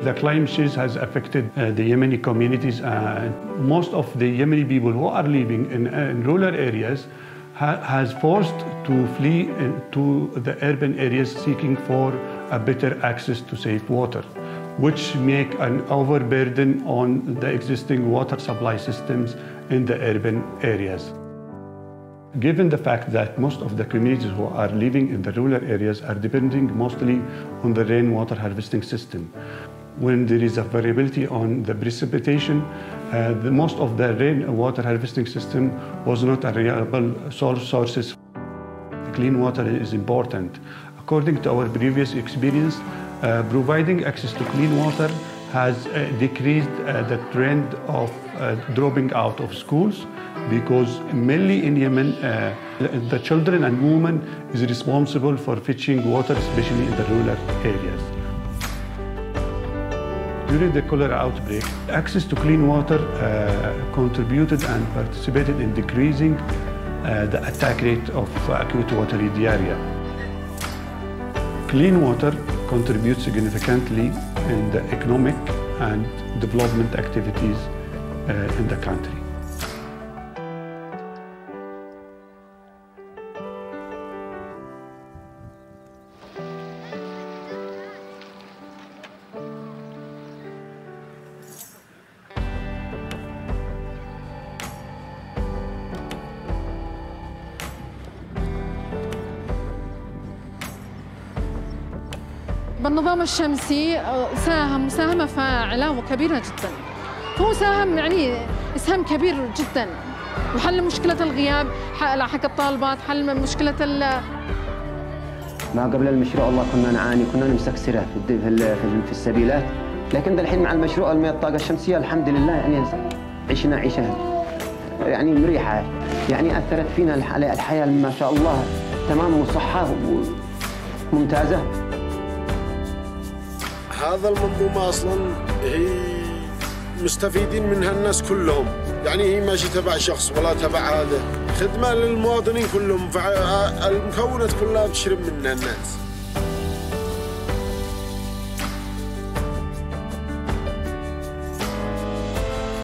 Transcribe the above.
The climate change has affected the Yemeni communities, and most of the Yemeni people who are living in rural areas has forced to flee to the urban areas seeking for a better access to safe water, which make an overburden on the existing water supply systems in the urban areas. Given the fact that most of the communities who are living in the rural areas are depending mostly on the rainwater harvesting system, when there is a variability on the precipitation, most of the rainwater harvesting system was not a reliable sources. Clean water is important. According to our previous experience, providing access to clean water has decreased the trend of dropping out of schools, because mainly in Yemen, the children and women is responsible for fetching water, especially in the rural areas. During the cholera outbreak, access to clean water contributed and participated in decreasing the attack rate of acute watery diarrhea. Clean water contributes significantly in the economic and development activities in the country. بالنظام الشمسي ساهم مساهمة فاعلة وكبيرة جدا. هو ساهم يعني اسهام كبير جدا وحل مشكلة الغياب حق الطالبات، حل مشكلة ما قبل المشروع والله كنا نعاني، كنا نمسك سرة في السبيلات، لكن الحين مع المشروع المياه الطاقة الشمسية الحمد لله يعني عشنا عيشة يعني مريحة، يعني أثرت فينا الحياة ما شاء الله تمام وصحة ممتازة. هذا المنظومة أصلاً هي مستفيدين منها الناس كلهم، يعني هي ماشي تبع شخص ولا تبع هذا، خدمة للمواطنين كلهم، فالمكونات كلها بتشرب منها الناس.